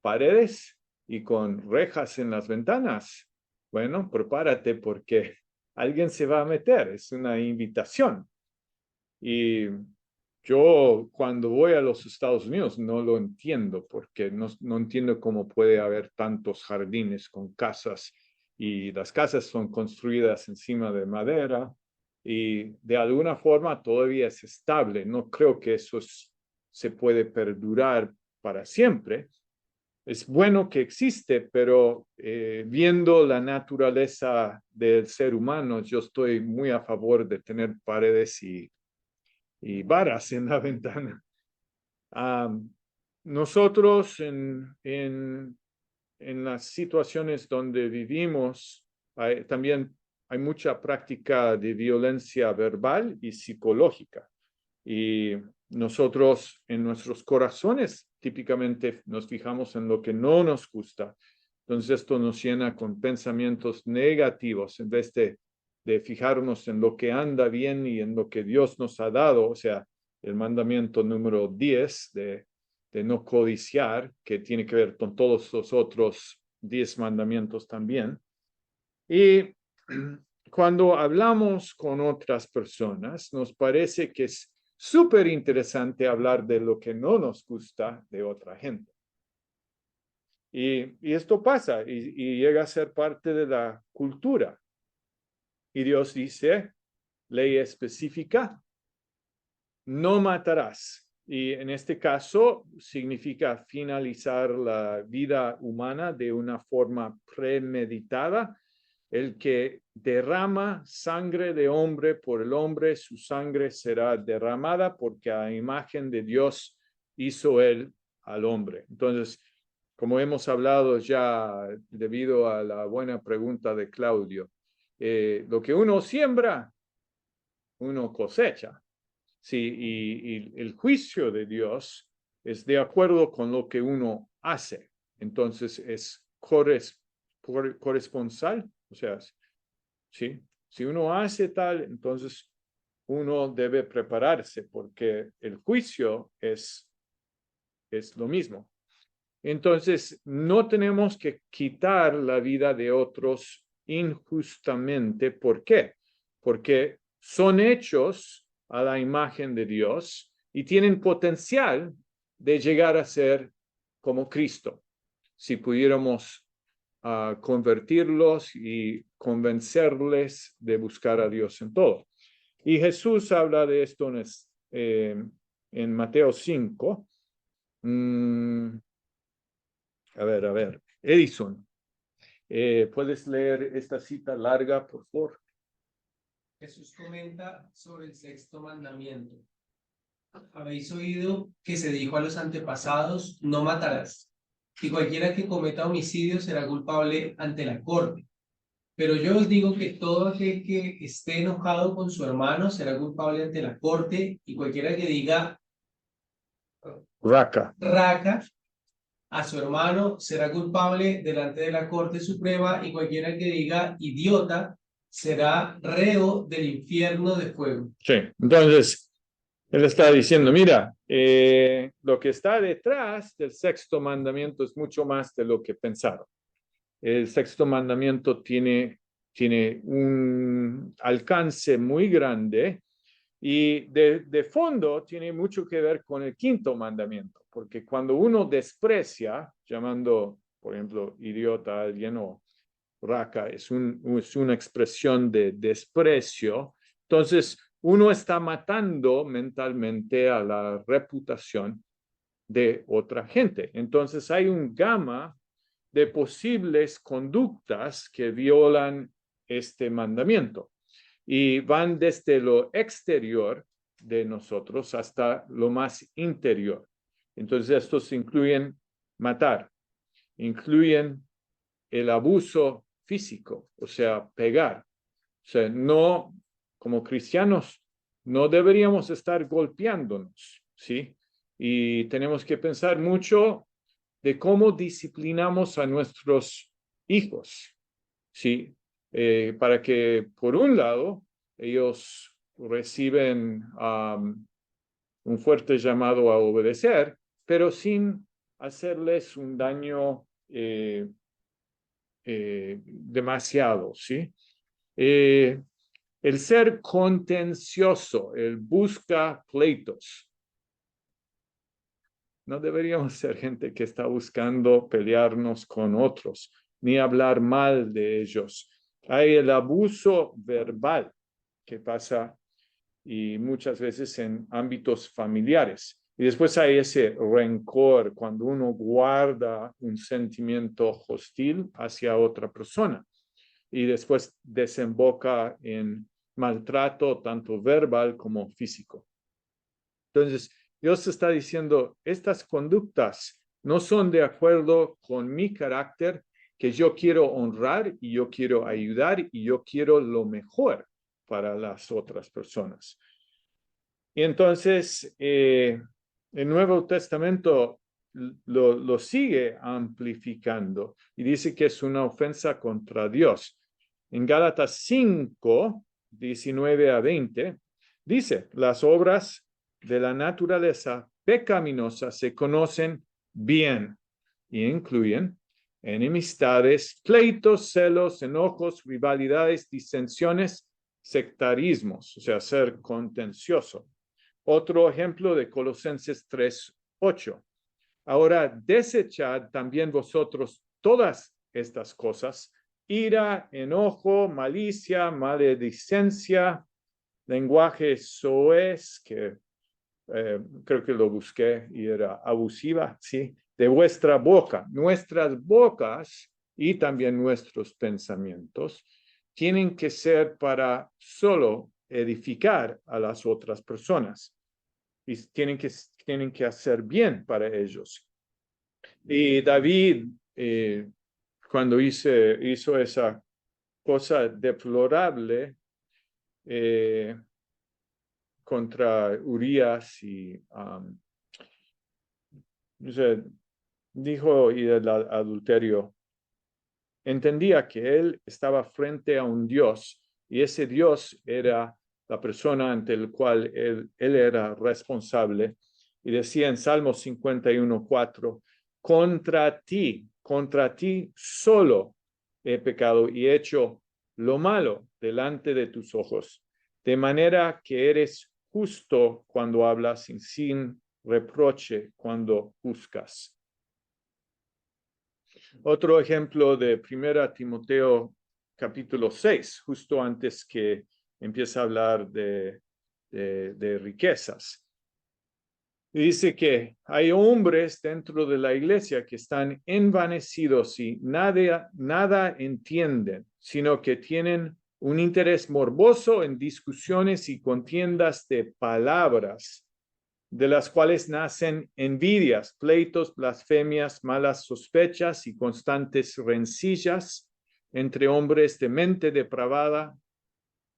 paredes y con rejas en las ventanas. Bueno, prepárate porque alguien se va a meter, es una invitación. Y yo cuando voy a los Estados Unidos no lo entiendo porque no entiendo cómo puede haber tantos jardines con casas y las casas son construidas encima de madera y de alguna forma todavía es estable. No creo que se puede perdurar para siempre. Es bueno que existe, pero viendo la naturaleza del ser humano, yo estoy muy a favor de tener paredes y varas en la ventana. Um, nosotros en las situaciones donde vivimos, también hay mucha práctica de violencia verbal y psicológica. Y nosotros en nuestros corazones típicamente nos fijamos en lo que no nos gusta. Entonces esto nos llena con pensamientos negativos en vez de fijarnos en lo que anda bien y en lo que Dios nos ha dado. O sea, el mandamiento número 10 de no codiciar, que tiene que ver con todos los otros 10 mandamientos también. Y cuando hablamos con otras personas, nos parece que es súper interesante hablar de lo que no nos gusta de otra gente. Y esto pasa y llega a ser parte de la cultura. Y Dios dice, ley específica, no matarás. Y en este caso significa finalizar la vida humana de una forma premeditada. El que derrama sangre de hombre por el hombre, su sangre será derramada porque a imagen de Dios hizo él al hombre. Entonces, como hemos hablado ya debido a la buena pregunta de Claudio, lo que uno siembra, uno cosecha. Sí, y el juicio de Dios es de acuerdo con lo que uno hace. Entonces es corresponsal, o sea, ¿sí? Si uno hace tal, entonces uno debe prepararse porque el juicio es lo mismo. Entonces, no tenemos que quitar la vida de otros injustamente. ¿Por qué? Porque son hechos a la imagen de Dios y tienen potencial de llegar a ser como Cristo. Si pudiéramos convertirlos y convencerles de buscar a Dios en todo. Y Jesús habla de esto en Mateo 5. A ver. Edison, ¿puedes leer esta cita larga, por favor? Jesús comenta sobre el sexto mandamiento. Habéis oído que se dijo a los antepasados, no matarás, y cualquiera que cometa homicidio será culpable ante la corte. Pero yo os digo que todo aquel que esté enojado con su hermano será culpable ante la corte, y cualquiera que diga Raca. raca a su hermano será culpable delante de la Corte Suprema, y cualquiera que diga idiota será reo del infierno de fuego. Sí, entonces él está diciendo, mira, lo que está detrás del sexto mandamiento es mucho más de lo que pensaron. El sexto mandamiento tiene un alcance muy grande y de fondo tiene mucho que ver con el quinto mandamiento, porque cuando uno desprecia, llamando, por ejemplo, idiota a alguien o raca, es una expresión de desprecio, entonces uno está matando mentalmente a la reputación de otra gente. Entonces hay un gama de posibles conductas que violan este mandamiento y van desde lo exterior de nosotros hasta lo más interior. Entonces estos incluyen matar, incluyen el abuso físico, o sea, pegar. O sea, no, como cristianos, no deberíamos estar golpeándonos, ¿sí? Y tenemos que pensar mucho de cómo disciplinamos a nuestros hijos, ¿sí? Para que, por un lado, ellos reciben un fuerte llamado a obedecer, pero sin hacerles un daño demasiado, ¿sí? El ser contencioso, el busca pleitos. No deberíamos ser gente que está buscando pelearnos con otros, ni hablar mal de ellos. Hay el abuso verbal que pasa y muchas veces en ámbitos familiares. Y después hay ese rencor cuando uno guarda un sentimiento hostil hacia otra persona y después desemboca en maltrato tanto verbal como físico. Entonces, Dios está diciendo, estas conductas no son de acuerdo con mi carácter, que yo quiero honrar y yo quiero ayudar y yo quiero lo mejor para las otras personas. Y entonces, el Nuevo Testamento lo sigue amplificando y dice que es una ofensa contra Dios. En Gálatas 5, 19 a 20, dice, las obras de la naturaleza pecaminosa se conocen bien y incluyen enemistades, pleitos, celos, enojos, rivalidades, disensiones, sectarismos, o sea, ser contencioso. Otro ejemplo de Colosenses 3:8. Ahora desechad también vosotros todas estas cosas, ira, enojo, malicia, maledicencia, lenguaje soez, que creo que lo busqué y era abusiva, ¿sí? De vuestra boca, nuestras bocas y también nuestros pensamientos tienen que ser para solo edificar a las otras personas y tienen que hacer bien para ellos. Y David, cuando hizo esa cosa deplorable contra Urías y dijo y el adulterio, entendía que él estaba frente a un Dios y ese Dios era la persona ante el cual él era responsable. Y decía en Salmos 51:4, contra ti solo he pecado y hecho lo malo delante de tus ojos, de manera que eres justo cuando hablas y sin reproche cuando juzgas. Otro ejemplo de 1 Timoteo capítulo 6, justo antes que empiece a hablar de riquezas. Y dice que hay hombres dentro de la iglesia que están envanecidos y nada entienden, sino que tienen un interés morboso en discusiones y contiendas de palabras, de las cuales nacen envidias, pleitos, blasfemias, malas sospechas y constantes rencillas entre hombres de mente depravada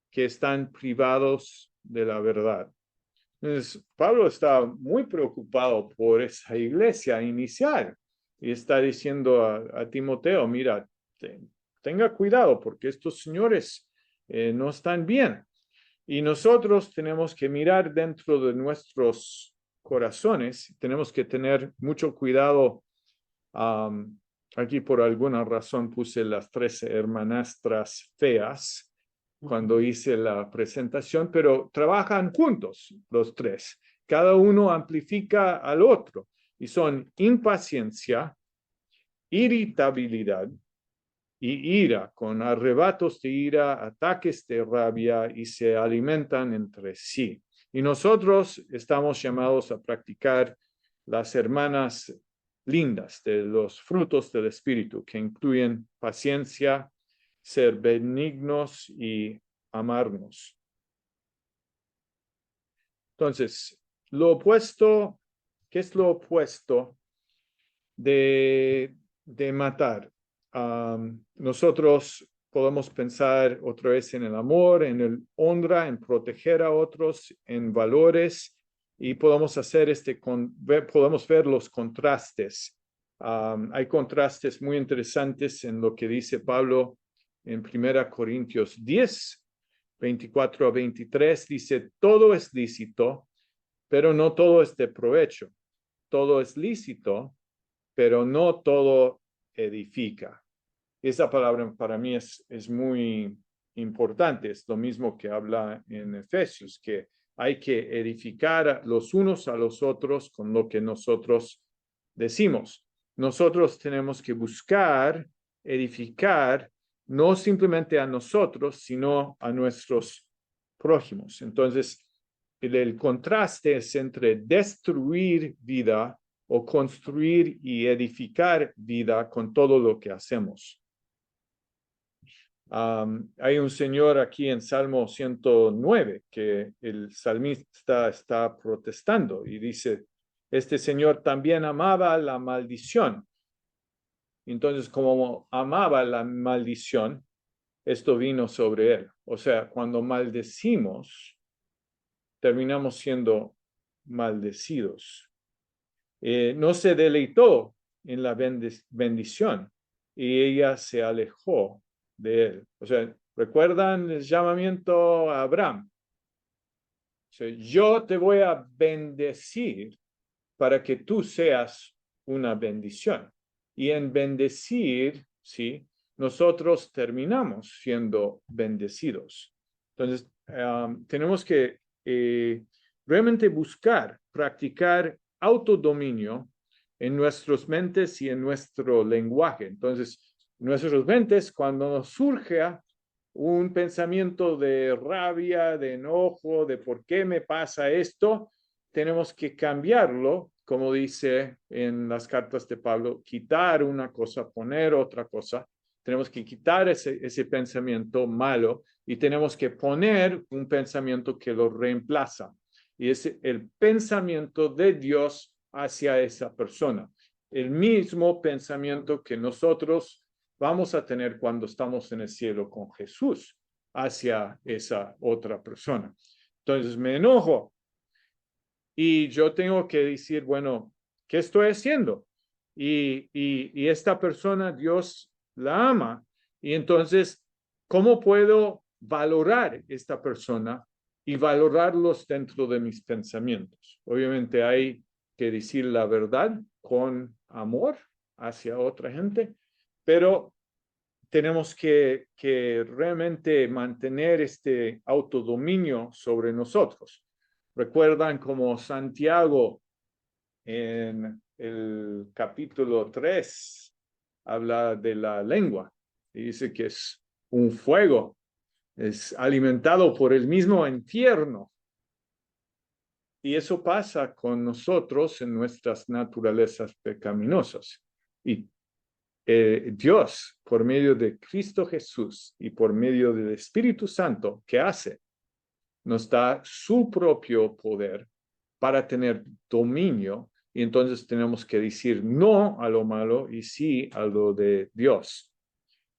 que están privados de la verdad. Entonces, Pablo está muy preocupado por esa iglesia inicial y está diciendo a Timoteo, mira, tenga cuidado porque estos señores no están bien. Y nosotros tenemos que mirar dentro de nuestros corazones, tenemos que tener mucho cuidado. Aquí por alguna razón puse las 13 hermanastras feas cuando hice la presentación, pero trabajan juntos los tres. Cada uno amplifica al otro y son impaciencia, irritabilidad y ira, con arrebatos de ira, ataques de rabia y se alimentan entre sí. Y nosotros estamos llamados a practicar las hermanas lindas de los frutos del Espíritu, que incluyen paciencia, ser benignos y amarnos. Entonces, lo opuesto, ¿qué es lo opuesto de matar? Nosotros podemos pensar otra vez en el amor, en el honra, en proteger a otros, en valores, y podemos hacer podemos ver los contrastes. Hay contrastes muy interesantes en lo que dice Pablo en 1 Corintios 10, 24 a 23, dice, todo es lícito, pero no todo es de provecho. Todo es lícito, pero no todo edifica. Esa palabra para mí es muy importante. Es lo mismo que habla en Efesios, que hay que edificar los unos a los otros con lo que nosotros decimos. Nosotros tenemos que buscar edificar no simplemente a nosotros, sino a nuestros prójimos. Entonces, el contraste es entre destruir vida o construir y edificar vida con todo lo que hacemos. Hay un señor aquí en Salmo 109 que el salmista está protestando y dice, este señor también amaba la maldición. Entonces, como amaba la maldición, esto vino sobre él. O sea, cuando maldecimos, terminamos siendo maldecidos. No se deleitó en la bendición y ella se alejó de él. O sea, ¿recuerdan el llamamiento a Abraham? O sea, yo te voy a bendecir para que tú seas una bendición. Y en bendecir, ¿sí? Nosotros terminamos siendo bendecidos. Entonces, tenemos que realmente buscar, practicar autodominio en nuestras mentes y en nuestro lenguaje. Entonces, nuestras mentes, cuando nos surge un pensamiento de rabia, de enojo, de por qué me pasa esto, tenemos que cambiarlo, como dice en las cartas de Pablo, quitar una cosa, poner otra cosa. Tenemos que quitar ese pensamiento malo y tenemos que poner un pensamiento que lo reemplaza. Y es el pensamiento de Dios hacia esa persona. El mismo pensamiento que nosotros vamos a tener cuando estamos en el cielo con Jesús hacia esa otra persona. Entonces me enojo y yo tengo que decir, bueno, ¿qué estoy haciendo? Y esta persona, Dios la ama. Y entonces, ¿cómo puedo valorar esta persona y valorarlos dentro de mis pensamientos? Obviamente hay que decir la verdad con amor hacia otra gente, pero tenemos que realmente mantener este autodominio sobre nosotros. Recuerdan como Santiago en el capítulo 3 habla de la lengua y dice que es un fuego, es alimentado por el mismo infierno. Y eso pasa con nosotros en nuestras naturalezas pecaminosas. Y Dios, por medio de Cristo Jesús y por medio del Espíritu Santo, ¿qué hace? Nos da su propio poder para tener dominio y entonces tenemos que decir no a lo malo y sí a lo de Dios.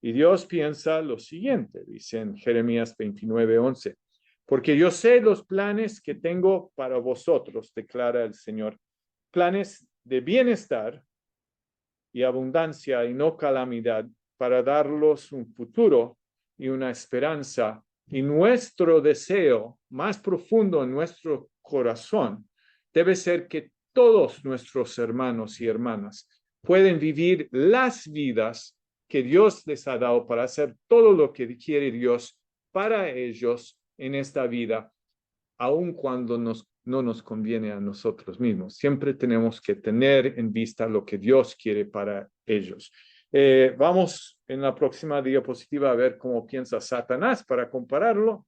Y Dios piensa lo siguiente, dice en Jeremías 29:11, porque yo sé los planes que tengo para vosotros, declara el Señor, planes de bienestar y abundancia y no calamidad, para darlos un futuro y una esperanza. Y nuestro deseo más profundo en nuestro corazón debe ser que todos nuestros hermanos y hermanas pueden vivir las vidas que Dios les ha dado para hacer todo lo que quiere Dios para ellos en esta vida, aun cuando no nos conviene a nosotros mismos. Siempre tenemos que tener en vista lo que Dios quiere para ellos. Vamos en la próxima diapositiva a ver cómo piensa Satanás para compararlo,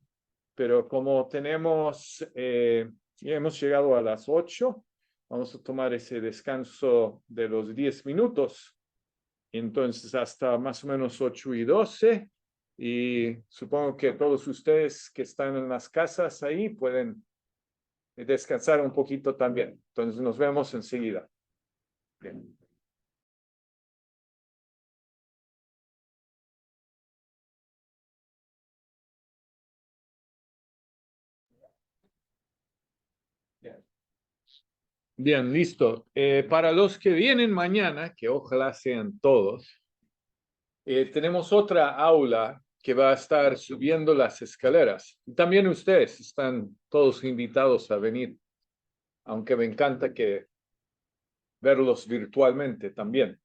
pero como ya hemos llegado a las 8, vamos a tomar ese descanso de los 10 minutos. Entonces, hasta más o menos 8:12. Y supongo que todos ustedes que están en las casas ahí pueden descansar un poquito también. Entonces nos vemos enseguida. Bien. Bien, listo. Para los que vienen mañana, que ojalá sean todos, tenemos otra aula que va a estar subiendo las escaleras. Y también ustedes están todos invitados a venir, aunque me encanta que verlos virtualmente también.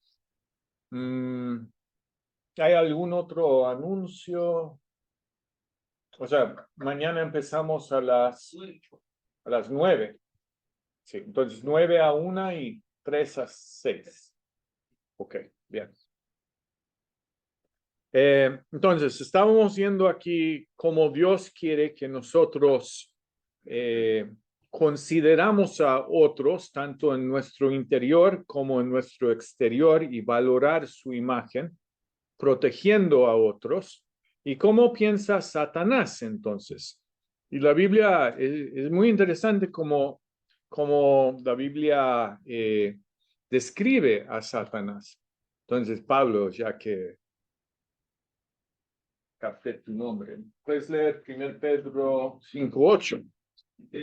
¿Hay algún otro anuncio? O sea, mañana empezamos a las 9. Sí, entonces 9 a 1 y 3 a 6. Ok, bien. Entonces, estábamos viendo aquí cómo Dios quiere que nosotros consideramos a otros, tanto en nuestro interior como en nuestro exterior, y valorar su imagen, protegiendo a otros. ¿Y cómo piensa Satanás entonces? Y la Biblia es muy interesante como la Biblia describe a Satanás. Entonces, Pablo, ya que capté tu nombre, puedes leer 1 Pedro 5:8.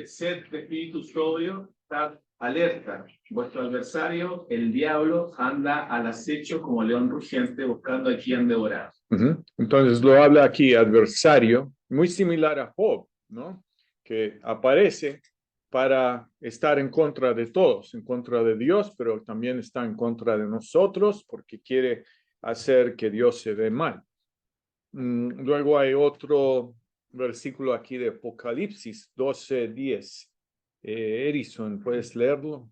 Sed de espíritu sobrio, estad alerta. Vuestro adversario, el diablo, anda al acecho como león rugiente buscando a quien devorar. Entonces lo habla aquí adversario, muy similar a Job, ¿no? Que aparece para estar en contra de todos, en contra de Dios, pero también está en contra de nosotros porque quiere hacer que Dios se ve mal. Luego hay otro versículo aquí de Apocalipsis 12:10. Edison, ¿puedes leerlo?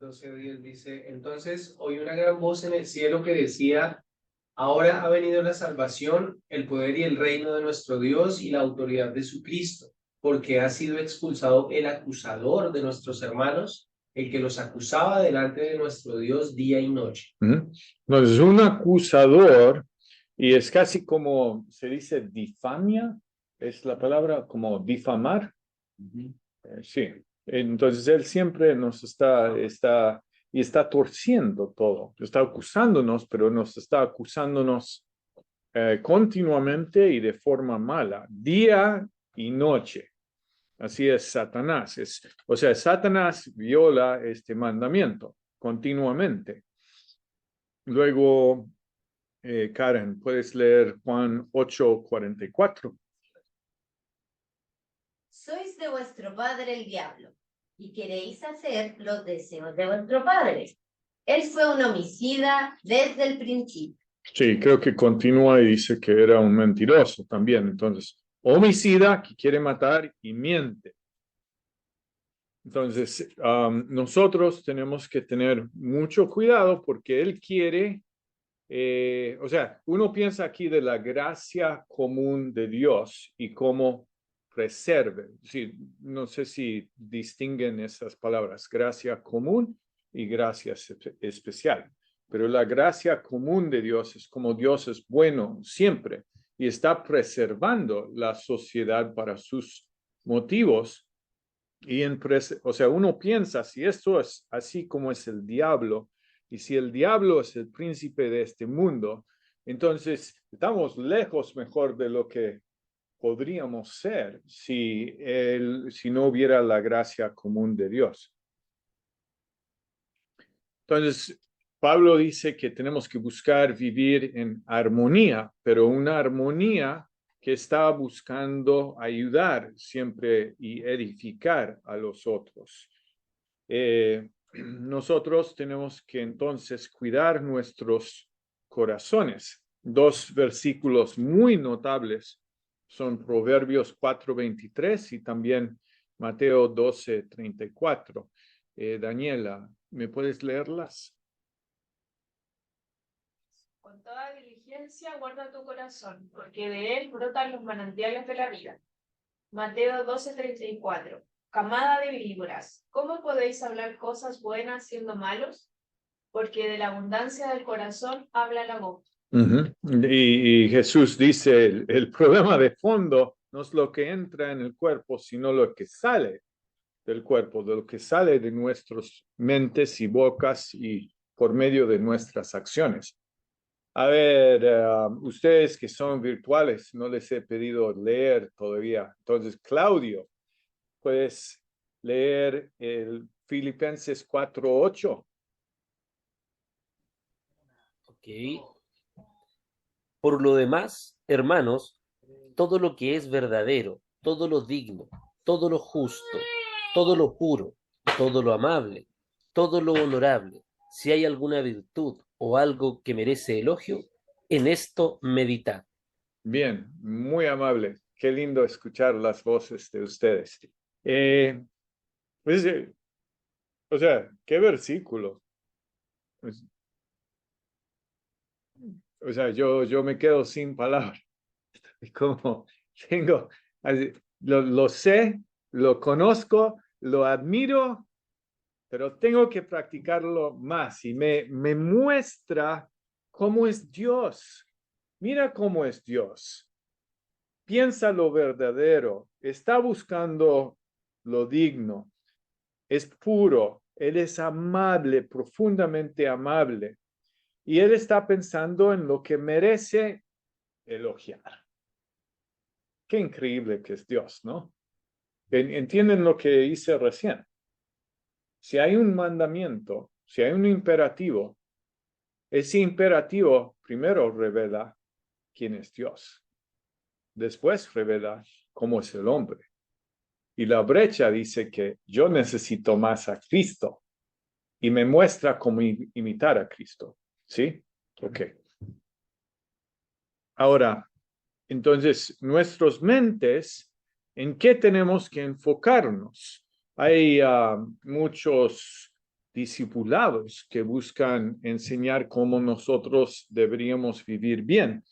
12:10 dice, entonces oí una gran voz en el cielo que decía, ahora ha venido la salvación, el poder y el reino de nuestro Dios y la autoridad de su Cristo, porque ha sido expulsado el acusador de nuestros hermanos, el que los acusaba delante de nuestro Dios día y noche. Entonces, un acusador, y es casi como se dice difamia, es la palabra como difamar. Sí, entonces él siempre nos está torciendo todo, está acusándonos, pero nos está acusándonos continuamente y de forma mala, día y noche. Así es Satanás. O sea, Satanás viola este mandamiento continuamente. Luego, Karen, puedes leer Juan 8:44. Sois de vuestro padre el diablo, y queréis hacer los deseos de vuestro padre. Él fue un homicida desde el principio. Sí, creo que continúa y dice que era un mentiroso también. Entonces, homicida que quiere matar y miente. Entonces, nosotros tenemos que tener mucho cuidado porque él quiere, o sea, uno piensa aquí de la gracia común de Dios y cómo preserve. Sí, no sé si distinguen esas palabras, gracia común y gracia especial. Pero la gracia común de Dios es como Dios es bueno siempre y está preservando la sociedad para sus motivos. Y o sea, uno piensa, si esto es así como es el diablo, y si el diablo es el príncipe de este mundo, entonces estamos lejos mejor de lo que podríamos ser si no hubiera la gracia común de Dios. Entonces, Pablo dice que tenemos que buscar vivir en armonía, pero una armonía que está buscando ayudar siempre y edificar a los otros. Nosotros tenemos que entonces cuidar nuestros corazones. Dos versículos muy notables son Proverbios 4:23 y también Mateo 12:34. Daniela, ¿me puedes leerlas? Con toda diligencia guarda tu corazón, porque de él brotan los manantiales de la vida. Mateo 12:34. Camada de víboras, ¿cómo podéis hablar cosas buenas siendo malos? Porque de la abundancia del corazón habla la boca. Y Jesús dice, el problema de fondo no es lo que entra en el cuerpo, sino lo que sale del cuerpo, de lo que sale de nuestras mentes y bocas y por medio de nuestras acciones. A ver, ustedes que son virtuales, no les he pedido leer todavía. Entonces, Claudio, puedes leer el Filipenses 4:8. Ok. Por lo demás, hermanos, todo lo que es verdadero, todo lo digno, todo lo justo, todo lo puro, todo lo amable, todo lo honorable, si hay alguna virtud o algo que merece elogio, en esto meditad. Bien, muy amable. Qué lindo escuchar las voces de ustedes. Pues, o sea, qué versículo. Pues, o sea, yo me quedo sin palabras. Como tengo, lo sé, lo conozco, lo admiro, pero tengo que practicarlo más y me muestra cómo es Dios. Mira cómo es Dios. Piensa lo verdadero, está buscando lo digno, es puro, Él es amable, profundamente amable, y Él está pensando en lo que merece elogiar. Qué increíble que es Dios, ¿no? ¿Entienden lo que hice recién? Si hay un mandamiento, si hay un imperativo, ese imperativo primero revela quién es Dios, después revela cómo es el hombre. Y la brecha dice que yo necesito más a Cristo y me muestra cómo imitar a Cristo. ¿Sí? Ok. Ahora, entonces, nuestras mentes, ¿en qué tenemos que enfocarnos? Hay muchos discipulados que buscan enseñar cómo nosotros deberíamos vivir bien.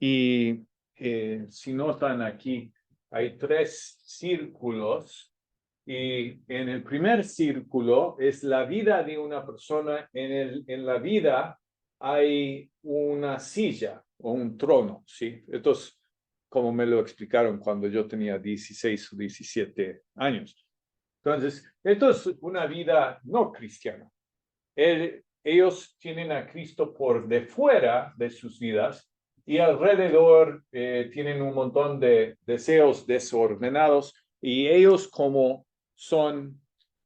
Y si notan aquí, hay 3 círculos y en el primer círculo es la vida de una persona. En la vida hay una silla o un trono, ¿sí? Esto es como me lo explicaron cuando yo tenía 16 o 17 años. Entonces, esto es una vida no cristiana. Ellos tienen a Cristo por de fuera de sus vidas y alrededor tienen un montón de deseos desordenados y ellos como son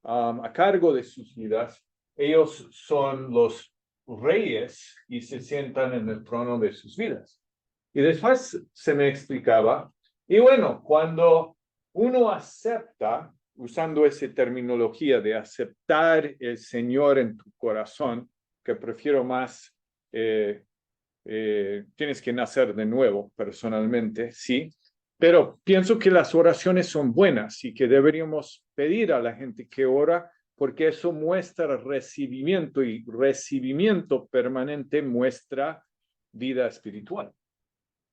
a cargo de sus vidas, ellos son los reyes y se sientan en el trono de sus vidas. Y después se me explicaba, y bueno, cuando uno acepta, usando esa terminología de aceptar el Señor en tu corazón, que prefiero más, tienes que nacer de nuevo personalmente, sí, pero pienso que las oraciones son buenas y que deberíamos pedir a la gente que ora porque eso muestra recibimiento y recibimiento permanente muestra vida espiritual.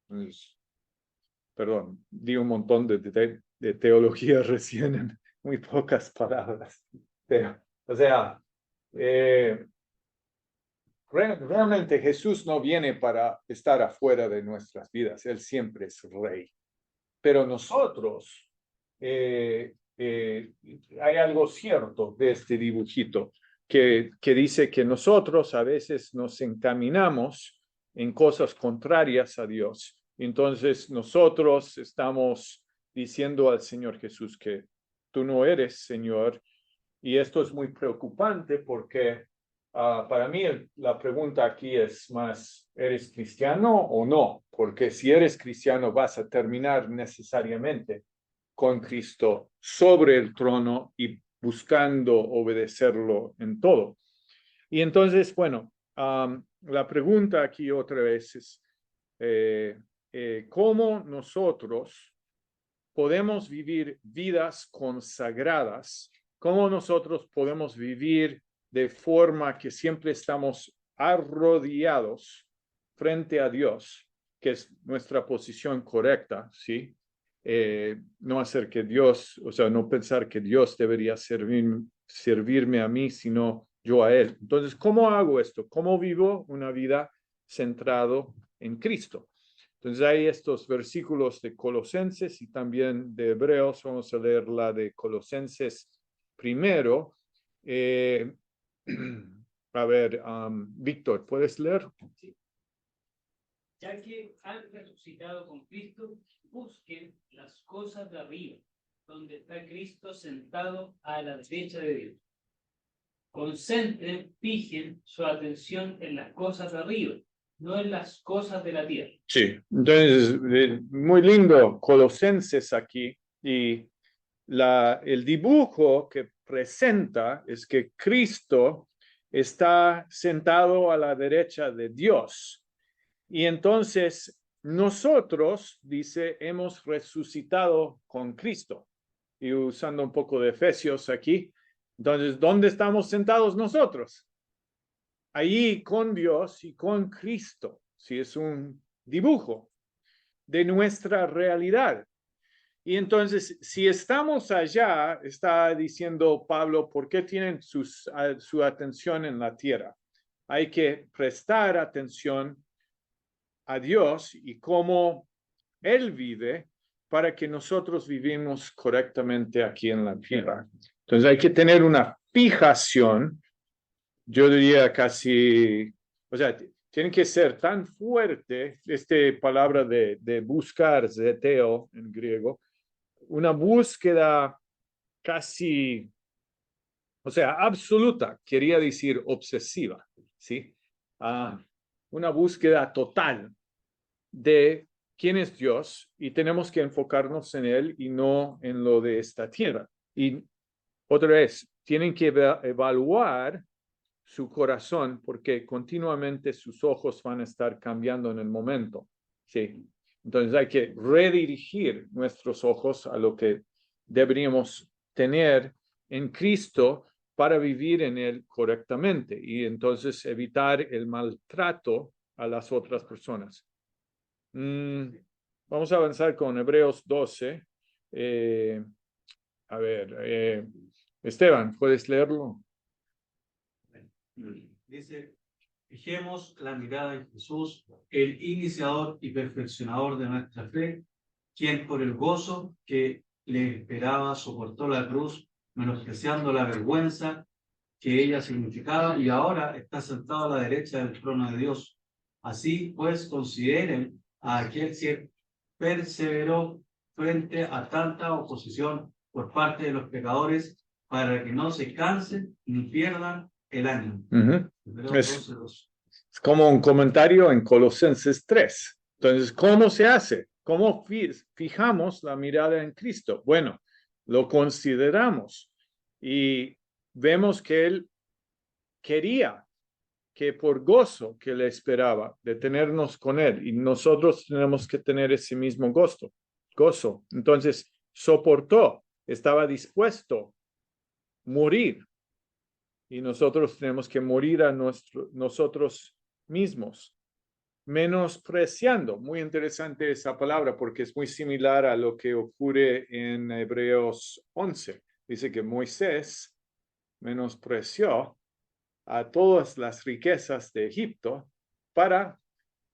Entonces, perdón, di un montón de teología recién en muy pocas palabras. Pero, o sea, realmente Jesús no viene para estar afuera de nuestras vidas, Él siempre es rey. Pero nosotros, hay algo cierto de este dibujito que dice que nosotros a veces nos encaminamos en cosas contrarias a Dios. Entonces nosotros estamos diciendo al Señor Jesús que tú no eres Señor, y esto es muy preocupante porque para mí la pregunta aquí es más, ¿eres cristiano o no? Porque si eres cristiano vas a terminar necesariamente con Cristo sobre el trono y buscando obedecerlo en todo. Y entonces, bueno, la pregunta aquí otra vez es, ¿cómo nosotros podemos vivir vidas consagradas? ¿Cómo nosotros podemos vivir de forma que siempre estamos arrodillados frente a Dios, que es nuestra posición correcta, ¿sí? No hacer que Dios, o sea, no pensar que Dios debería servirme a mí, sino yo a Él. Entonces, ¿cómo hago esto? ¿Cómo vivo una vida centrado en Cristo? Entonces hay estos versículos de Colosenses y también de Hebreos. Vamos a leer la de Colosenses primero. A ver, Víctor, ¿puedes leer? Sí. Ya que han resucitado con Cristo, busquen las cosas de arriba, donde está Cristo sentado a la derecha de Dios. Concentren, fijen su atención en las cosas de arriba, no en las cosas de la tierra. Sí, entonces, muy lindo Colosenses aquí, y el dibujo que presenta es que Cristo está sentado a la derecha de Dios. Y entonces nosotros, dice, hemos resucitado con Cristo. Y usando un poco de Efesios aquí, entonces, ¿dónde estamos sentados nosotros? Allí con Dios y con Cristo. Si es un dibujo de nuestra realidad. Y entonces, si estamos allá, está diciendo Pablo, ¿por qué tienen su atención en la tierra? Hay que prestar atención a Dios y cómo Él vive para que nosotros vivimos correctamente aquí en la tierra. Entonces, hay que tener una fijación, yo diría casi, o sea, tiene que ser tan fuerte, esta palabra de buscar, zeteo en griego, una búsqueda casi, o sea, absoluta, quería decir obsesiva, ¿sí? Una búsqueda total de quién es Dios y tenemos que enfocarnos en Él y no en lo de esta tierra. Y otra vez, tienen que evaluar su corazón porque continuamente sus ojos van a estar cambiando en el momento, ¿sí? Entonces hay que redirigir nuestros ojos a lo que deberíamos tener en Cristo para vivir en Él correctamente y entonces evitar el maltrato a las otras personas. Vamos a avanzar con Hebreos 12. Esteban, ¿puedes leerlo? Dice, fijemos la mirada en Jesús, el iniciador y perfeccionador de nuestra fe, quien por el gozo que le esperaba soportó la cruz, menospreciando la vergüenza que ella significaba, y ahora está sentado a la derecha del trono de Dios. Así pues, consideren a aquel que perseveró frente a tanta oposición por parte de los pecadores, para que no se cansen ni pierdan el ánimo. Es como un comentario en Colosenses 3. Entonces, ¿cómo se hace? ¿Cómo fijamos la mirada en Cristo? Bueno, lo consideramos y vemos que Él quería que por gozo que le esperaba de tenernos con Él y nosotros tenemos que tener ese mismo gozo. Entonces, soportó, estaba dispuesto a morir. Y nosotros tenemos que morir a nosotros mismos, menospreciando. Muy interesante esa palabra porque es muy similar a lo que ocurre en Hebreos 11. Dice que Moisés menospreció a todas las riquezas de Egipto para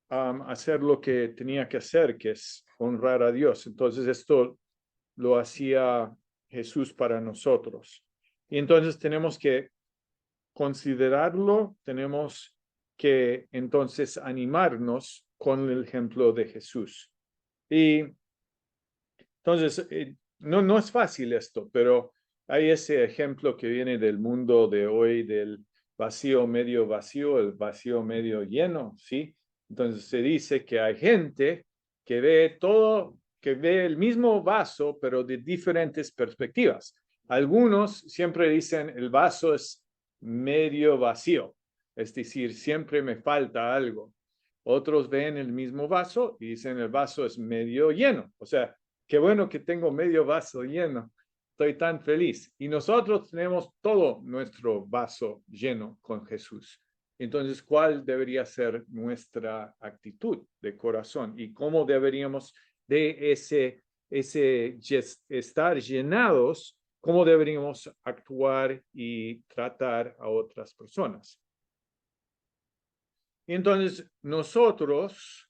hacer lo que tenía que hacer, que es honrar a Dios. Entonces esto lo hacía Jesús para nosotros. Y entonces tenemos que considerarlo, tenemos que entonces animarnos con el ejemplo de Jesús. Y entonces, no es fácil esto, pero hay ese ejemplo que viene del mundo de hoy, del vacío, el vacío medio lleno, ¿sí? Entonces se dice que hay gente que ve todo, que ve el mismo vaso, pero de diferentes perspectivas. Algunos siempre dicen el vaso es medio vacío, es decir, siempre me falta algo. Otros ven el mismo vaso y dicen el vaso es medio lleno. O sea, qué bueno que tengo medio vaso lleno. Estoy tan feliz. Y nosotros tenemos todo nuestro vaso lleno con Jesús. Entonces, ¿cuál debería ser nuestra actitud de corazón? ¿Y cómo deberíamos de estar llenados? ¿Cómo deberíamos actuar y tratar a otras personas? Y entonces, nosotros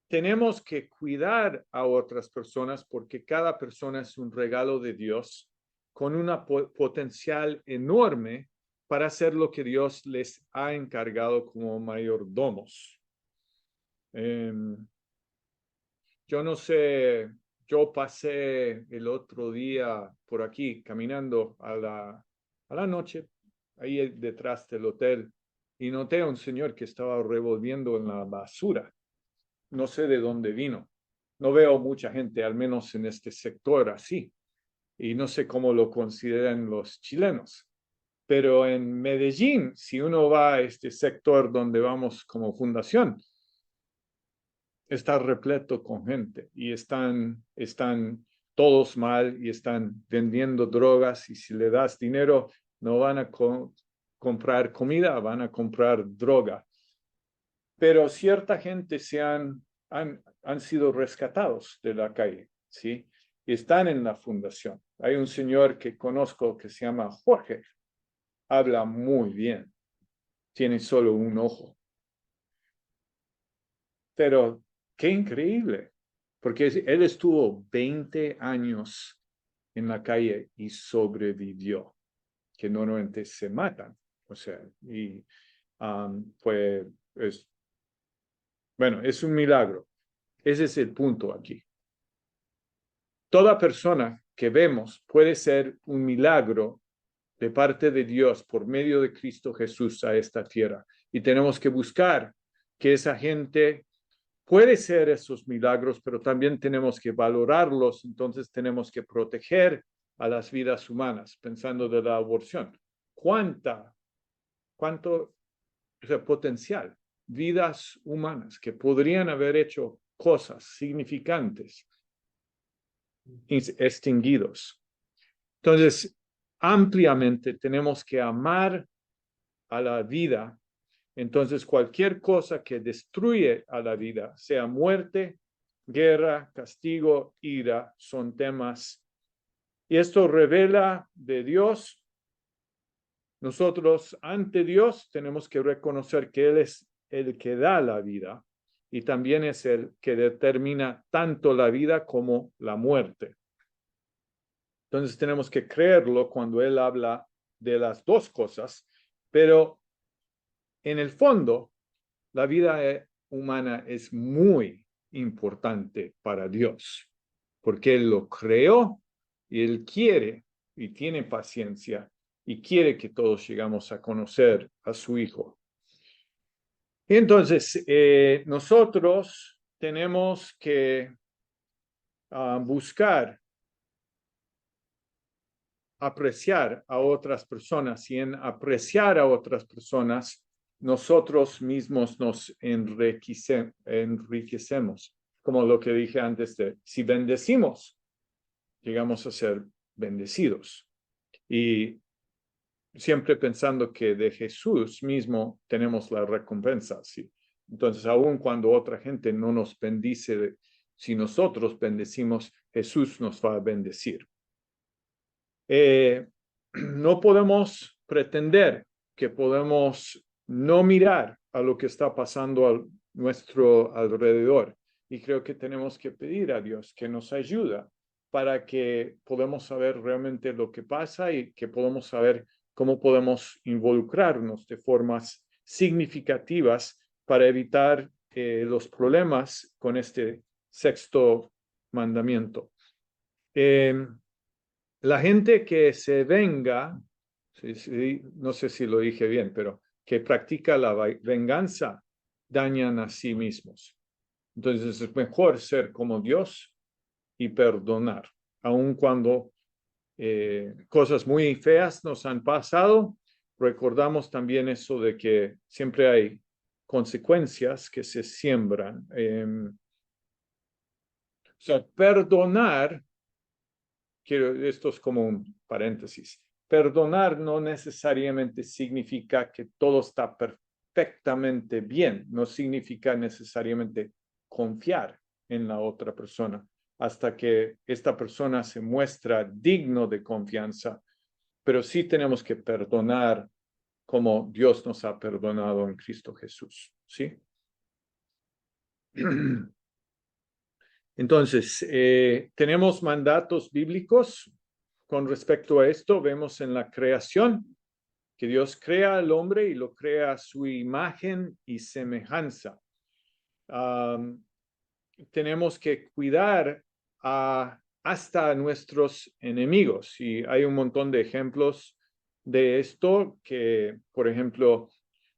tenemos que cuidar a otras personas porque cada persona es un regalo de Dios con un potencial enorme para hacer lo que Dios les ha encargado como mayordomos. Yo no sé, yo pasé el otro día por aquí caminando a la noche, ahí detrás del hotel, y noté a un señor que estaba revolviendo en la basura. No sé de dónde vino. No veo mucha gente, al menos en este sector, así. y no sé cómo lo consideran los chilenos. Pero en Medellín, si uno va a este sector donde vamos como fundación, está repleto con gente y están todos mal y están vendiendo drogas y si le das dinero no van a comprar comida, van a comprar droga. Pero cierta gente han sido rescatados de la calle, ¿sí? Y están en la fundación. Hay un señor que conozco que se llama Jorge, habla muy bien, tiene solo un ojo. Pero qué increíble, porque él estuvo 20 años en la calle y sobrevivió, que normalmente se matan. O sea, y bueno, es un milagro. Ese es el punto aquí. Toda persona que vemos puede ser un milagro de parte de Dios por medio de Cristo Jesús a esta tierra. Y tenemos que buscar que esa gente puede ser esos milagros, pero también tenemos que valorarlos, entonces tenemos que proteger a las vidas humanas, pensando de la aborción. ¿Cuánto potencial? Vidas humanas que podrían haber hecho cosas significantes, extinguidos. Entonces, ampliamente tenemos que amar a la vida. Entonces, cualquier cosa que destruye a la vida, sea muerte, guerra, castigo, ira, son temas. Y esto revela de Dios. Nosotros ante Dios tenemos que reconocer que Él es el que da la vida y también es el que determina tanto la vida como la muerte. Entonces tenemos que creerlo cuando Él habla de las dos cosas, pero en el fondo, la vida humana es muy importante para Dios, porque Él lo creó y Él quiere y tiene paciencia y quiere que todos llegamos a conocer a su Hijo. Entonces, nosotros tenemos que buscar apreciar a otras personas y en apreciar a otras personas nosotros mismos nos enriquecemos, como lo que dije antes si bendecimos, llegamos a ser bendecidos. Y siempre pensando que de Jesús mismo tenemos la recompensa, ¿sí? Entonces, aun cuando otra gente no nos bendice, si nosotros bendecimos, Jesús nos va a bendecir. No podemos pretender que podemos no mirar a lo que está pasando a nuestro alrededor. Y creo que tenemos que pedir a Dios que nos ayude para que podamos saber realmente lo que pasa y que podamos saber cómo podemos involucrarnos de formas significativas para evitar los problemas con este sexto mandamiento. La gente que se venga, no sé si lo dije bien, pero que practica la venganza, dañan a sí mismos. Entonces es mejor ser como Dios y perdonar, aun cuando cosas muy feas nos han pasado. Recordamos también eso de que siempre hay consecuencias que se siembran. O sea, perdonar, esto es como un paréntesis, perdonar no necesariamente significa que todo está perfectamente bien, no significa necesariamente confiar en la otra persona hasta que esta persona se muestra digno de confianza, pero sí tenemos que perdonar como Dios nos ha perdonado en Cristo Jesús, ¿sí? Entonces, tenemos mandatos bíblicos con respecto a esto. Vemos en la creación que Dios crea al hombre y lo crea a su imagen y semejanza. Tenemos que cuidar hasta a nuestros enemigos. Y hay un montón de ejemplos de esto que, por ejemplo,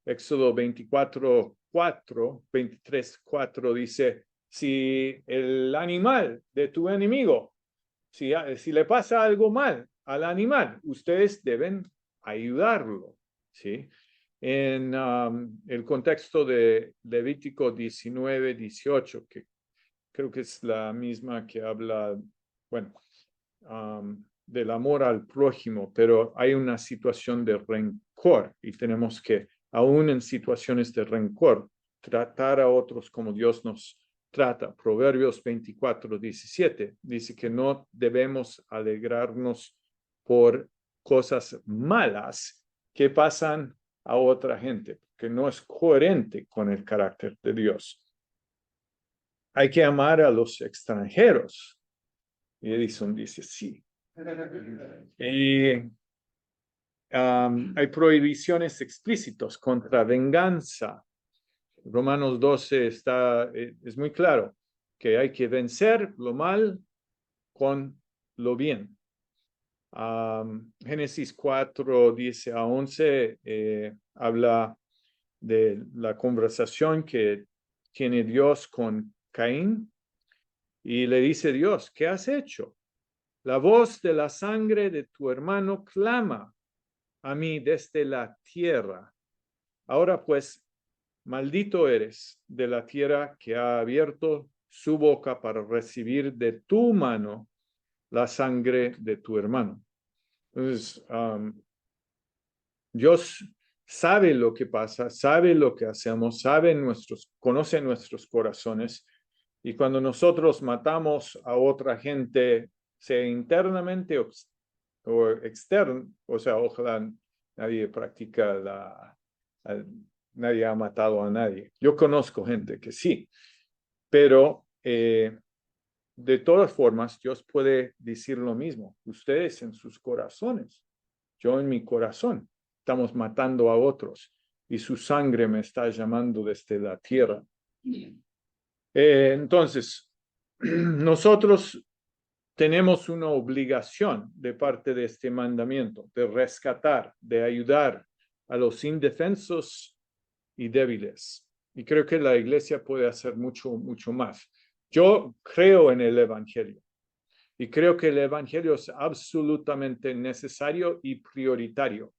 Éxodo 23:4 dice, si el animal de tu enemigo Si le pasa algo mal al animal, ustedes deben ayudarlo, ¿sí? En el contexto de Levítico 19, 18, que creo que es la misma que habla, bueno, del amor al prójimo, pero hay una situación de rencor y tenemos que, aún en situaciones de rencor, tratar a otros como Dios nos trata. Proverbios 24, 17 dice que no debemos alegrarnos por cosas malas que pasan a otra gente, que no es coherente con el carácter de Dios. Hay que amar a los extranjeros. Y Edison dice, sí. Y hay prohibiciones explícitas contra venganza. Romanos 12 es muy claro que hay que vencer lo mal con lo bien. Génesis 4, 10 a 11 habla de la conversación que tiene Dios con Caín y le dice Dios, ¿qué has hecho? La voz de la sangre de tu hermano clama a mí desde la tierra. Ahora pues, maldito eres de la tierra que ha abierto su boca para recibir de tu mano la sangre de tu hermano. Entonces, Dios sabe lo que pasa, sabe lo que hacemos, conoce nuestros corazones. Y cuando nosotros matamos a otra gente, sea internamente o externo, o sea, ojalá nadie nadie ha matado a nadie. Yo conozco gente que sí, pero de todas formas, Dios puede decir lo mismo. Ustedes en sus corazones, yo en mi corazón, estamos matando a otros y su sangre me está llamando desde la tierra. Entonces, nosotros tenemos una obligación de parte de este mandamiento, de rescatar, de ayudar a los indefensos y débiles. Y creo que la iglesia puede hacer mucho, mucho más. Yo creo en el Evangelio y creo que el Evangelio es absolutamente necesario y prioritario,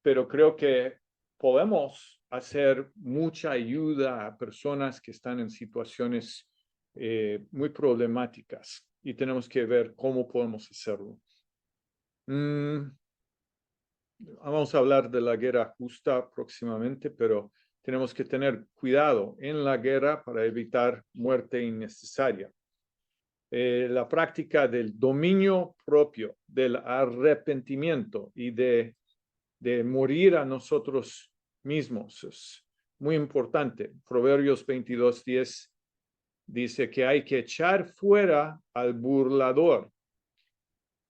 pero creo que podemos hacer mucha ayuda a personas que están en situaciones muy problemáticas y tenemos que ver cómo podemos hacerlo. Vamos a hablar de la guerra justa próximamente, pero tenemos que tener cuidado en la guerra para evitar muerte innecesaria. La práctica del dominio propio, del arrepentimiento y de morir a nosotros mismos es muy importante. Proverbios 22:10 dice que hay que echar fuera al burlador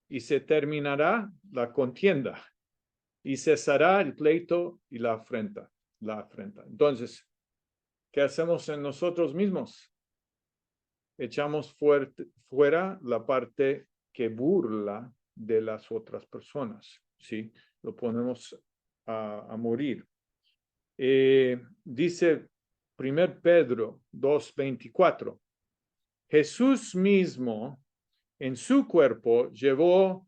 y se terminará la contienda y cesará el pleito y la afrenta. Entonces, ¿qué hacemos en nosotros mismos? Echamos fuera la parte que burla de las otras personas, ¿sí? Lo ponemos a morir. Dice 1 Pedro 2:24, Jesús mismo en su cuerpo llevó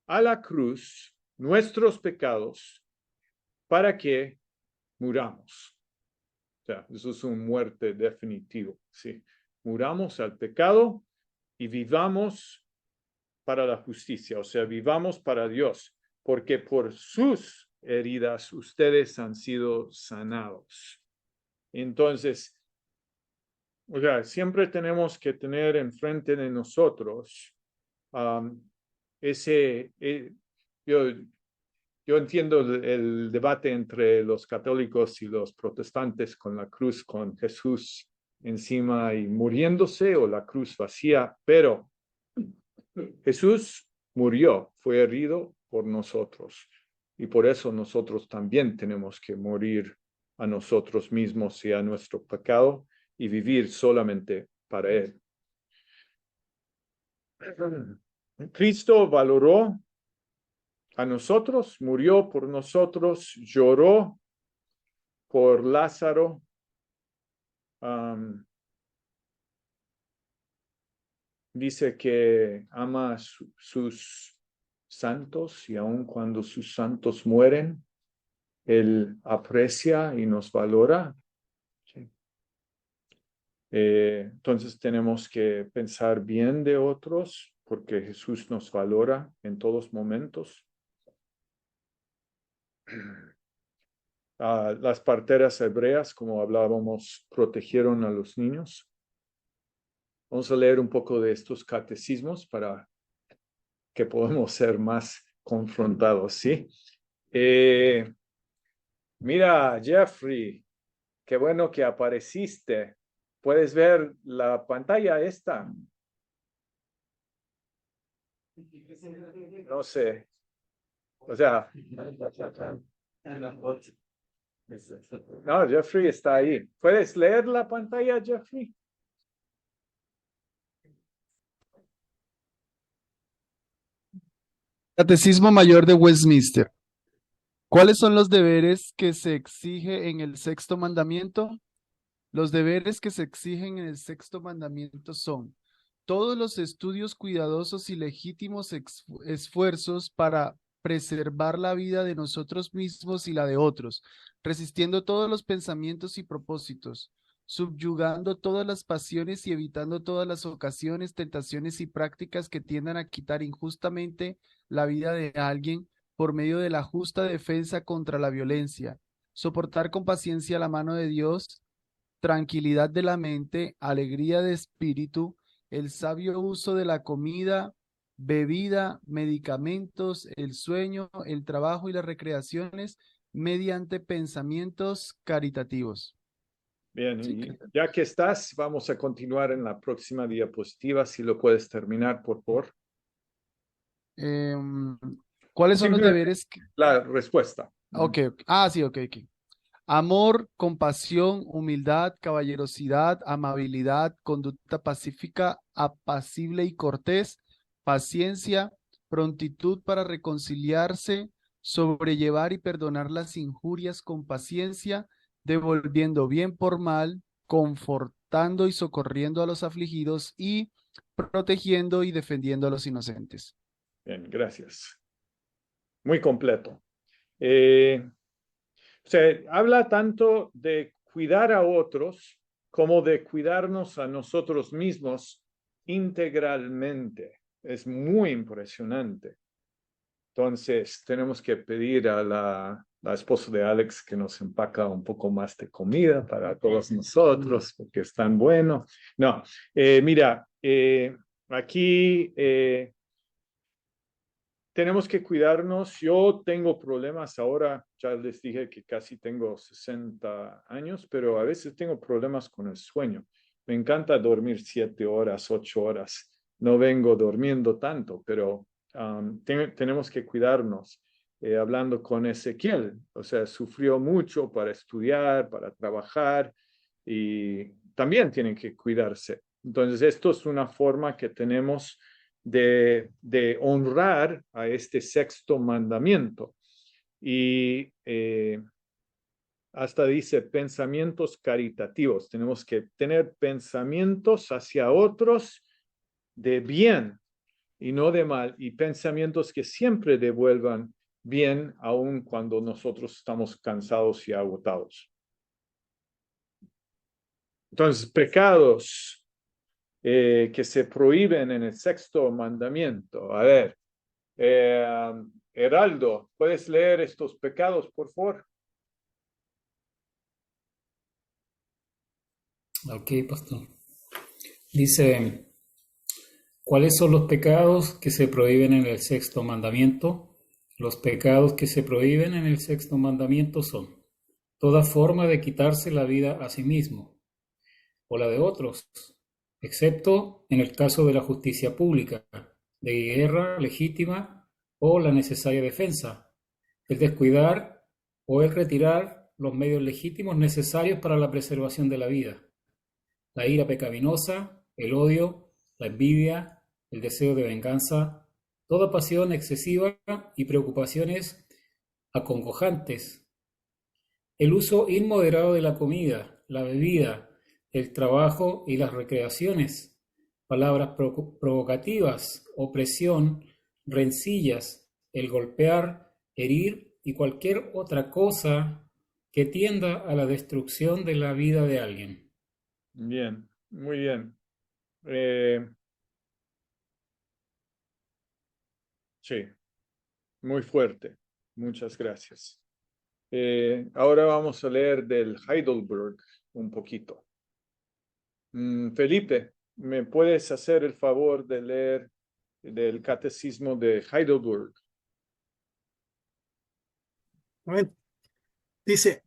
a la cruz nuestros pecados para que muramos. O sea, eso es una muerte definitiva, ¿sí? Muramos al pecado y vivamos para la justicia, o sea, vivamos para Dios, porque por sus heridas ustedes han sido sanados. Entonces, o sea, siempre tenemos que tener enfrente de nosotros yo entiendo el debate entre los católicos y los protestantes con la cruz, con Jesús encima y muriéndose o la cruz vacía, pero Jesús murió, fue herido por nosotros y por eso nosotros también tenemos que morir a nosotros mismos y a nuestro pecado y vivir solamente para Él. Cristo valoró a nosotros, murió por nosotros, lloró por Lázaro, dice que ama a sus santos y aun cuando sus santos mueren, Él aprecia y nos valora. ¿Sí? Entonces tenemos que pensar bien de otros porque Jesús nos valora en todos momentos. Las parteras hebreas, como hablábamos, protegieron a los niños. Vamos a leer un poco de estos catecismos para que podamos ser más confrontados, ¿sí? Mira, Jeffrey, qué bueno que apareciste. ¿Puedes ver la pantalla esta? No sé. O sea, no, Jeffrey está ahí. ¿Puedes leer la pantalla, Jeffrey? Catecismo Mayor de Westminster. ¿Cuáles son los deberes que se exige en el sexto mandamiento? Los deberes que se exigen en el sexto mandamiento son todos los estudios cuidadosos y legítimos esfuerzos para preservar la vida de nosotros mismos y la de otros, resistiendo todos los pensamientos y propósitos, subyugando todas las pasiones y evitando todas las ocasiones, tentaciones y prácticas que tiendan a quitar injustamente la vida de alguien por medio de la justa defensa contra la violencia, soportar con paciencia la mano de Dios, tranquilidad de la mente, alegría de espíritu, el sabio uso de la comida, bebida, medicamentos, el sueño, el trabajo y las recreaciones mediante pensamientos caritativos. Bien, y ya que estás, vamos a continuar en la próxima diapositiva. Si lo puedes terminar, por favor. ¿Cuáles son los deberes? La respuesta. Ok. Sí, ok. Amor, compasión, humildad, caballerosidad, amabilidad, conducta pacífica, apacible y cortés, paciencia, prontitud para reconciliarse, sobrellevar y perdonar las injurias con paciencia, devolviendo bien por mal, confortando y socorriendo a los afligidos y protegiendo y defendiendo a los inocentes. Bien, gracias. Muy completo. O sea, habla tanto de cuidar a otros como de cuidarnos a nosotros mismos integralmente. Es muy impresionante. Entonces, tenemos que pedir a la esposa de Alex que nos empaca un poco más de comida para todos nosotros, porque es tan bueno. No, mira, aquí tenemos que cuidarnos. Yo tengo problemas ahora, ya les dije que casi tengo 60 años, pero a veces tengo problemas con el sueño. Me encanta dormir 7 horas, 8 horas. No vengo durmiendo tanto, pero tenemos que cuidarnos. Hablando con Ezequiel, o sea, sufrió mucho para estudiar, para trabajar y también tienen que cuidarse. Entonces, esto es una forma que tenemos de honrar a este sexto mandamiento. Y hasta dice pensamientos caritativos. Tenemos que tener pensamientos hacia otros de bien y no de mal, y pensamientos que siempre devuelvan bien, aun cuando nosotros estamos cansados y agotados. Entonces, pecados que se prohíben en el sexto mandamiento. A ver, Heraldo, ¿puedes leer estos pecados, por favor? Ok, pastor. Dice, ¿cuáles son los pecados que se prohíben en el sexto mandamiento? Los pecados que se prohíben en el sexto mandamiento son toda forma de quitarse la vida a sí mismo o la de otros, excepto en el caso de la justicia pública, de guerra legítima o la necesaria defensa, el descuidar o el retirar los medios legítimos necesarios para la preservación de la vida, la ira pecaminosa, el odio, la envidia, el deseo de venganza, toda pasión excesiva y preocupaciones acongojantes, el uso inmoderado de la comida, la bebida, el trabajo y las recreaciones, palabras provocativas, opresión, rencillas, el golpear, herir y cualquier otra cosa que tienda a la destrucción de la vida de alguien. Bien, muy bien. Sí, muy fuerte. Muchas gracias. Ahora vamos a leer del Heidelberg un poquito. Felipe, ¿me puedes hacer el favor de leer del Catecismo de Heidelberg? Bueno, dice,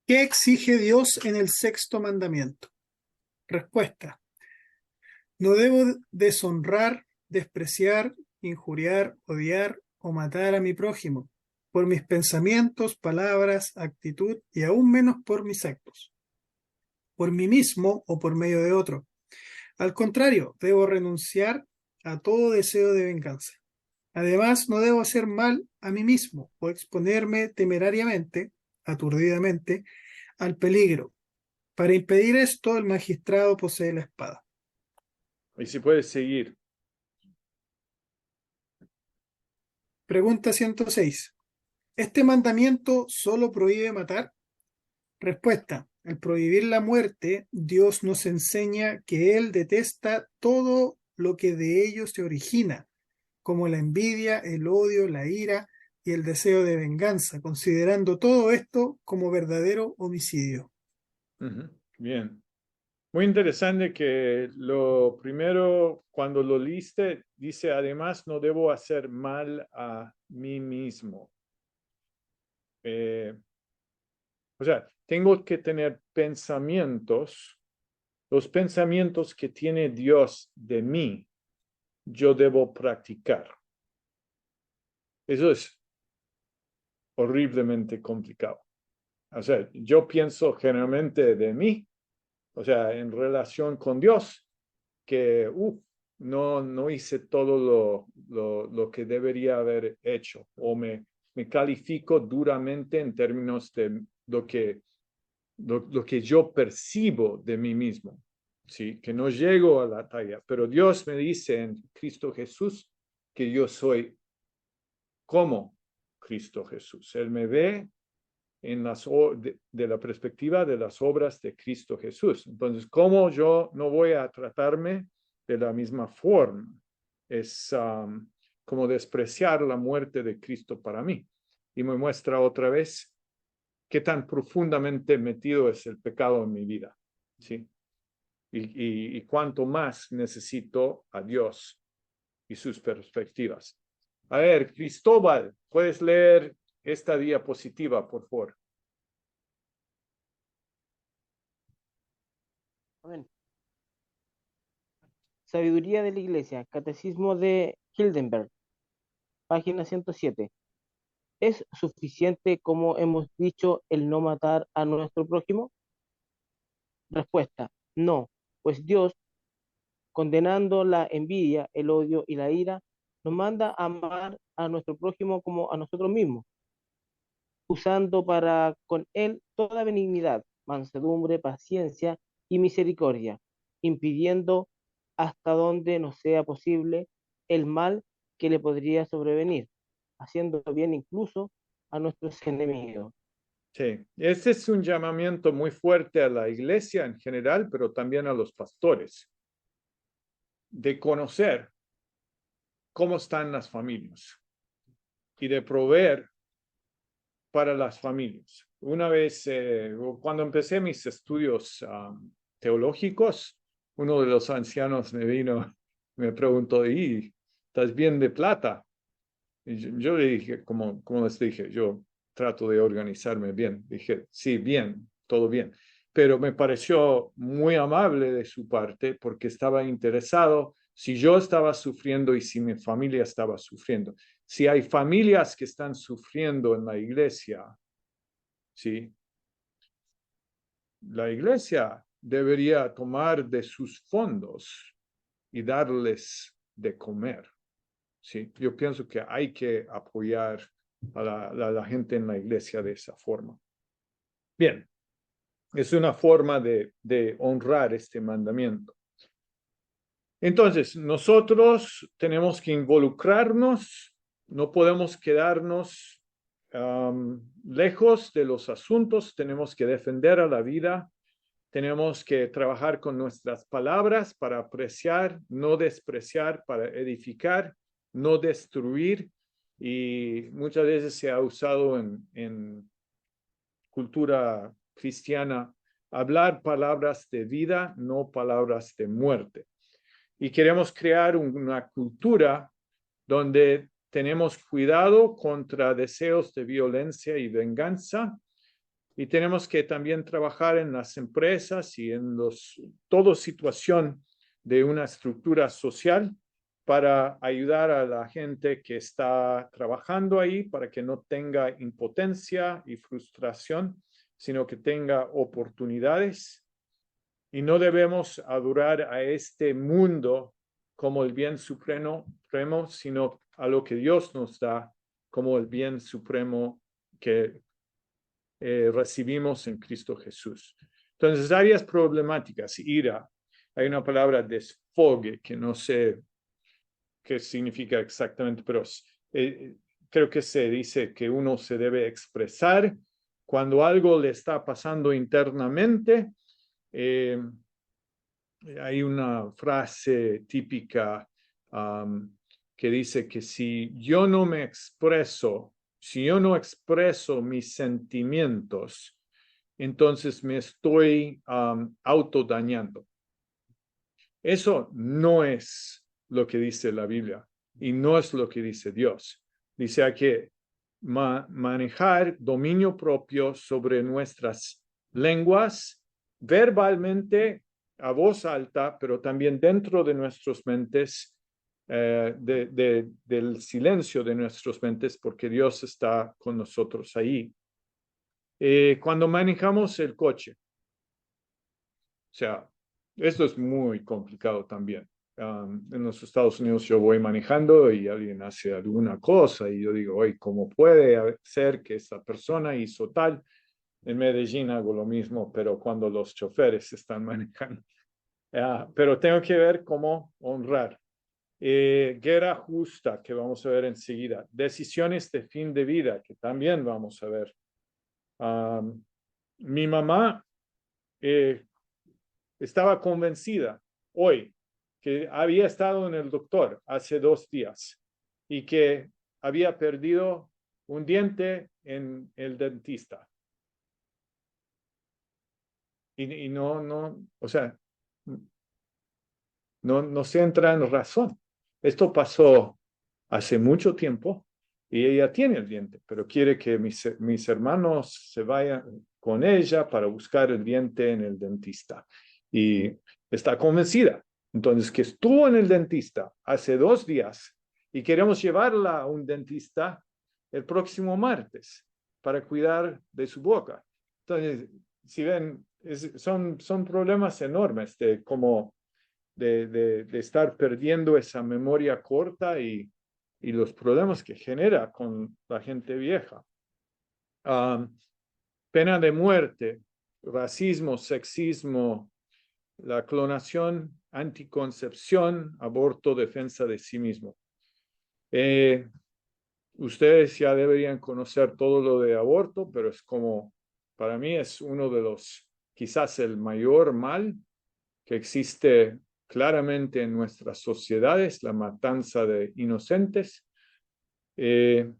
¿qué exige Dios en el sexto mandamiento? Respuesta, no debo deshonrar, despreciar, injuriar, odiar o matar a mi prójimo por mis pensamientos, palabras, actitud y aún menos por mis actos, por mí mismo o por medio de otro. Al contrario, debo renunciar a todo deseo de venganza. Además, no debo hacer mal a mí mismo o exponerme temerariamente, aturdidamente, al peligro. Para impedir esto, el magistrado posee la espada. Y si puedes seguir. Pregunta 106. ¿Este mandamiento solo prohíbe matar? Respuesta. Al prohibir la muerte, Dios nos enseña que Él detesta todo lo que de ello se origina, como la envidia, el odio, la ira y el deseo de venganza, considerando todo esto como verdadero homicidio. Bien. Muy interesante que lo primero, cuando lo leíste, dice, además no debo hacer mal a mí mismo. O sea, tengo que tener pensamientos, los pensamientos que tiene Dios de mí, yo debo practicar. Eso es horriblemente complicado. O sea, yo pienso generalmente de mí, o sea, en relación con Dios, que no hice todo lo que debería haber hecho, o me califico duramente en términos de lo que yo percibo de mí mismo, ¿sí? Que no llego a la talla, pero Dios me dice en Cristo Jesús que yo soy como Cristo Jesús. Él me ve en de la perspectiva de las obras de Cristo Jesús. Entonces, ¿cómo yo no voy a tratarme de la misma forma? Es como despreciar la muerte de Cristo para mí. Y me muestra otra vez qué tan profundamente metido es el pecado en mi vida, ¿sí? Y cuánto más necesito a Dios y sus perspectivas. A ver, Cristóbal, ¿puedes leer esta diapositiva, por favor? Amén. Sabiduría de la Iglesia, Catecismo de Heidelberg, página 107. ¿Es suficiente, como hemos dicho, el no matar a nuestro prójimo? Respuesta, no, pues Dios, condenando la envidia, el odio y la ira, nos manda a amar a nuestro prójimo como a nosotros mismos, usando para con él toda benignidad, mansedumbre, paciencia y misericordia, impidiendo hasta donde nos sea posible el mal que le podría sobrevenir, haciendo bien incluso a nuestros enemigos. Sí, este es un llamamiento muy fuerte a la iglesia en general, pero también a los pastores, de conocer cómo están las familias y de proveer para las familias. Una vez, cuando empecé mis estudios teológicos, uno de los ancianos me preguntó, ¿y estás bien de plata? Y yo le dije, como les dije, yo trato de organizarme bien. Dije, sí, bien, todo bien. Pero me pareció muy amable de su parte porque estaba interesado si yo estaba sufriendo y si mi familia estaba sufriendo. Si hay familias que están sufriendo en la iglesia, ¿sí? La iglesia debería tomar de sus fondos y darles de comer. ¿Sí? Yo pienso que hay que apoyar a la gente en la iglesia de esa forma. Bien, es una forma de honrar este mandamiento. Entonces, nosotros tenemos que involucrarnos, no podemos quedarnos lejos de los asuntos, tenemos que defender a la vida, tenemos que trabajar con nuestras palabras para apreciar, no despreciar, para edificar, no destruir. Y muchas veces se ha usado en cultura cristiana hablar palabras de vida, no palabras de muerte. Y queremos crear una cultura donde tenemos cuidado contra deseos de violencia y venganza, y tenemos que también trabajar en las empresas y en toda situación de una estructura social para ayudar a la gente que está trabajando ahí, para que no tenga impotencia y frustración, sino que tenga oportunidades. Y no debemos adorar a este mundo como el bien supremo, sino a lo que Dios nos da como el bien supremo que recibimos en Cristo Jesús. Entonces, áreas problemáticas, ira. Hay una palabra desfogue que no sé qué significa exactamente, pero creo que se dice que uno se debe expresar cuando algo le está pasando internamente. Hay una frase típica que dice que si yo no expreso mis sentimientos, entonces me estoy autodañando. Eso no es lo que dice la Biblia y no es lo que dice Dios. Dice hay que manejar dominio propio sobre nuestras lenguas verbalmente a voz alta, pero también dentro de nuestras mentes, del silencio de nuestras mentes, porque Dios está con nosotros ahí. Cuando manejamos el coche, o sea, esto es muy complicado también. En los Estados Unidos yo voy manejando y alguien hace alguna cosa y yo digo, oye, ¿cómo puede ser que esta persona hizo tal? En Medellín hago lo mismo, pero cuando los choferes están manejando. Pero tengo que ver cómo honrar. Guerra justa, que vamos a ver enseguida. Decisiones de fin de vida, que también vamos a ver. Mi mamá estaba convencida hoy que había estado en el doctor hace 2 días y que había perdido un diente en el dentista. Y no, o sea, no se entra en razón. Esto pasó hace mucho tiempo y ella tiene el diente, pero quiere que mis hermanos se vayan con ella para buscar el diente en el dentista. Y está convencida. Entonces, que estuvo en el dentista hace 2 días y queremos llevarla a un dentista el próximo martes para cuidar de su boca. Entonces, si ven, son problemas enormes de cómo de estar perdiendo esa memoria corta y los problemas que genera con la gente vieja. Pena de muerte, racismo, sexismo, la clonación, anticoncepción, aborto, defensa de sí mismo. Ustedes ya deberían conocer todo lo de aborto, pero es como, para mí es uno de los, quizás el mayor mal que existe claramente en nuestras sociedades, la matanza de inocentes. Se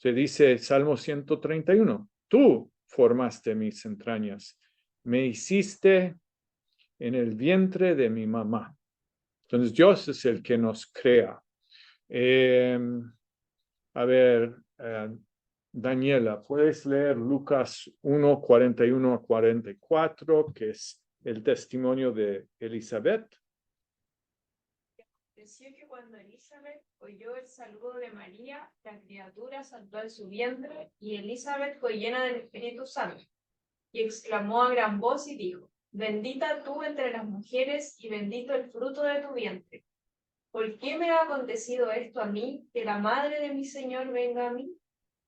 dice Salmo 131, tú formaste mis entrañas, me hiciste en el vientre de mi mamá. Entonces Dios es el que nos crea. Daniela, ¿puedes leer Lucas 1, 41 a 44, que es el testimonio de Elizabeth? Decía que cuando Elizabeth oyó el saludo de María, la criatura saltó en su vientre y Elizabeth fue llena del Espíritu Santo y exclamó a gran voz y dijo, bendita tú entre las mujeres y bendito el fruto de tu vientre. ¿Por qué me ha acontecido esto a mí, que la madre de mi Señor venga a mí?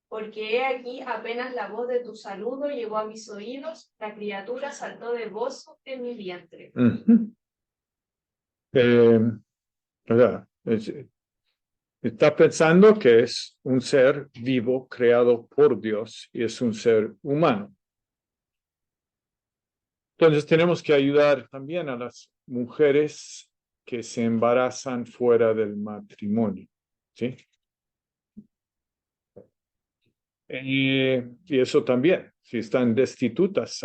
Porque he aquí apenas la voz de tu saludo llegó a mis oídos, la criatura saltó de gozo en mi vientre. O sea, está pensando que es un ser vivo creado por Dios y es un ser humano. Entonces tenemos que ayudar también a las mujeres que se embarazan fuera del matrimonio, ¿sí? Y eso también, si están destitutas,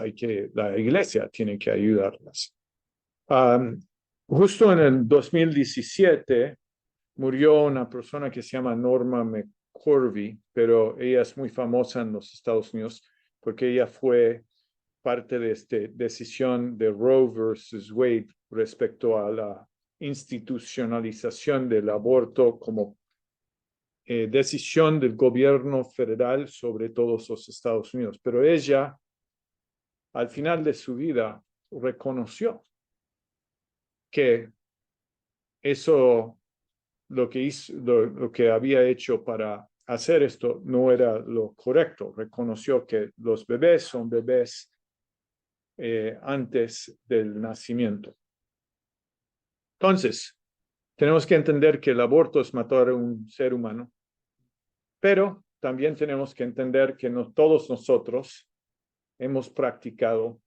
la iglesia tiene que ayudarlas. Justo en el 2017 murió una persona que se llama Norma McCorvey, pero ella es muy famosa en los Estados Unidos porque ella fue parte de esta decisión de Roe versus Wade respecto a la institucionalización del aborto como decisión del gobierno federal sobre todos los Estados Unidos. Pero ella, al final de su vida, reconoció que eso, lo que había hecho para hacer esto no era lo correcto. Reconoció que los bebés son bebés antes del nacimiento. Entonces, tenemos que entender que el aborto es matar a un ser humano, pero también tenemos que entender que no todos nosotros hemos practicado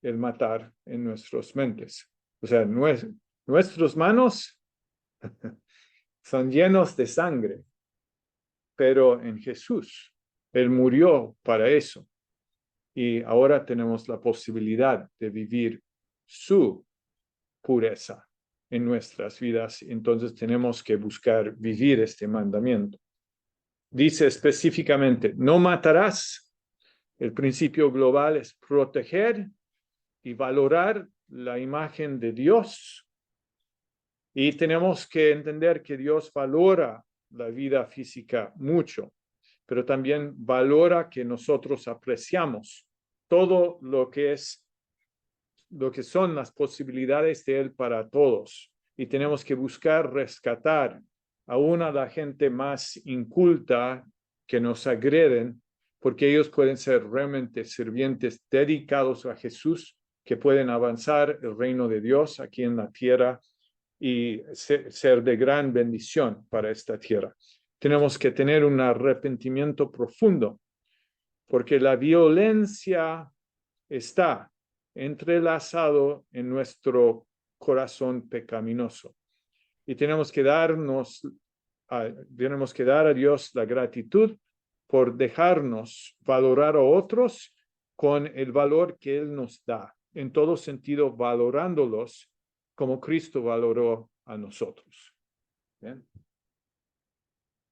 el matar en nuestras mentes. O sea, nuestras manos son llenos de sangre, pero en Jesús, Él murió para eso. Y ahora tenemos la posibilidad de vivir su pureza en nuestras vidas. Entonces tenemos que buscar vivir este mandamiento. Dice específicamente, no matarás. El principio global es proteger y valorar la imagen de Dios. Y tenemos que entender que Dios valora la vida física mucho, pero también valora que nosotros apreciamos todo lo que son las posibilidades de Él para todos. Y tenemos que buscar rescatar aún a la gente más inculta que nos agreden, porque ellos pueden ser realmente sirvientes dedicados a Jesús, que pueden avanzar el reino de Dios aquí en la tierra y ser de gran bendición para esta tierra. Tenemos que tener un arrepentimiento profundo, porque la violencia está entrelazado en nuestro corazón pecaminoso. Y tenemos que dar a Dios la gratitud por dejarnos valorar a otros con el valor que Él nos da, en todo sentido valorándolos como Cristo valoró a nosotros. ¿Bien?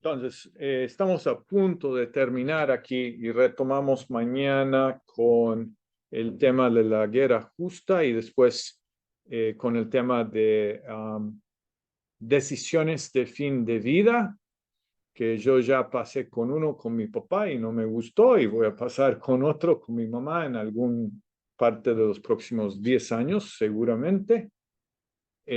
Entonces, estamos a punto de terminar aquí y retomamos mañana con el tema de la guerra justa y después con el tema de decisiones de fin de vida, que yo ya pasé con uno con mi papá y no me gustó, y voy a pasar con otro con mi mamá en algún parte de los próximos 10 años, seguramente.